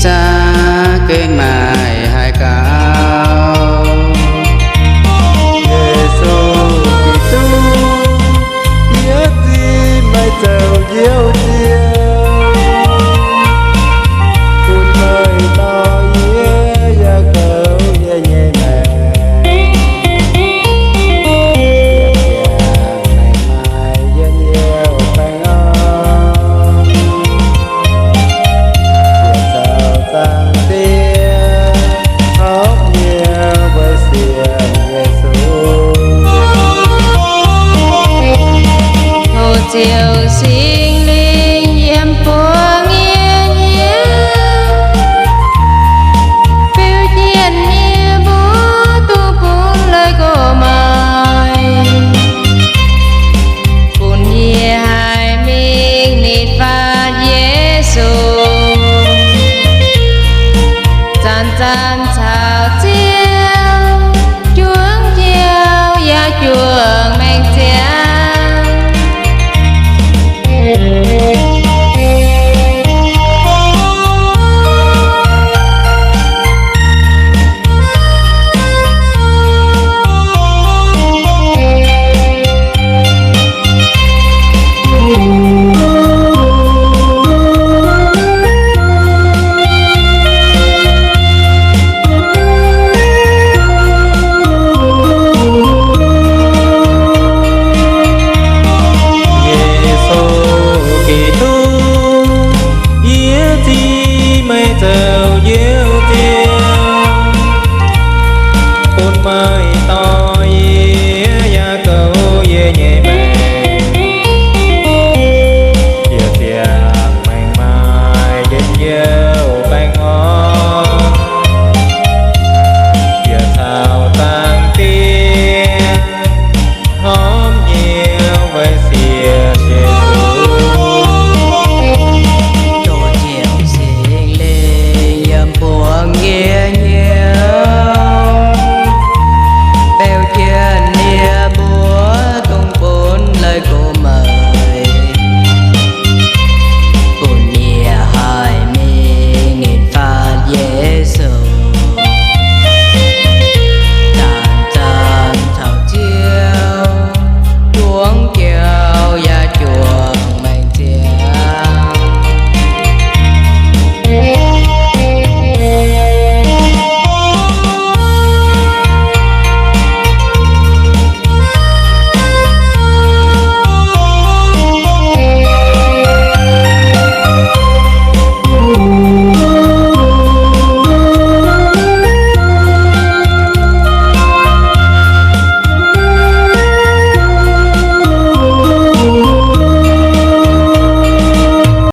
cha kênh mài hai cao Giêsu Kitô biết gì mai giàu diệu diệu cùng lời nói ya cầu ya nhẹ nhàng ngày mai dân yêu phải ngon giàu sang tiền học nhiều với xiềng Giêsu hồ chiều sinh linh yếm phố nghiêng nghiêng phiêu nhiên như bố tu bún lời của mời bún nhẹ hai mình nịt phát Giêsu chan chan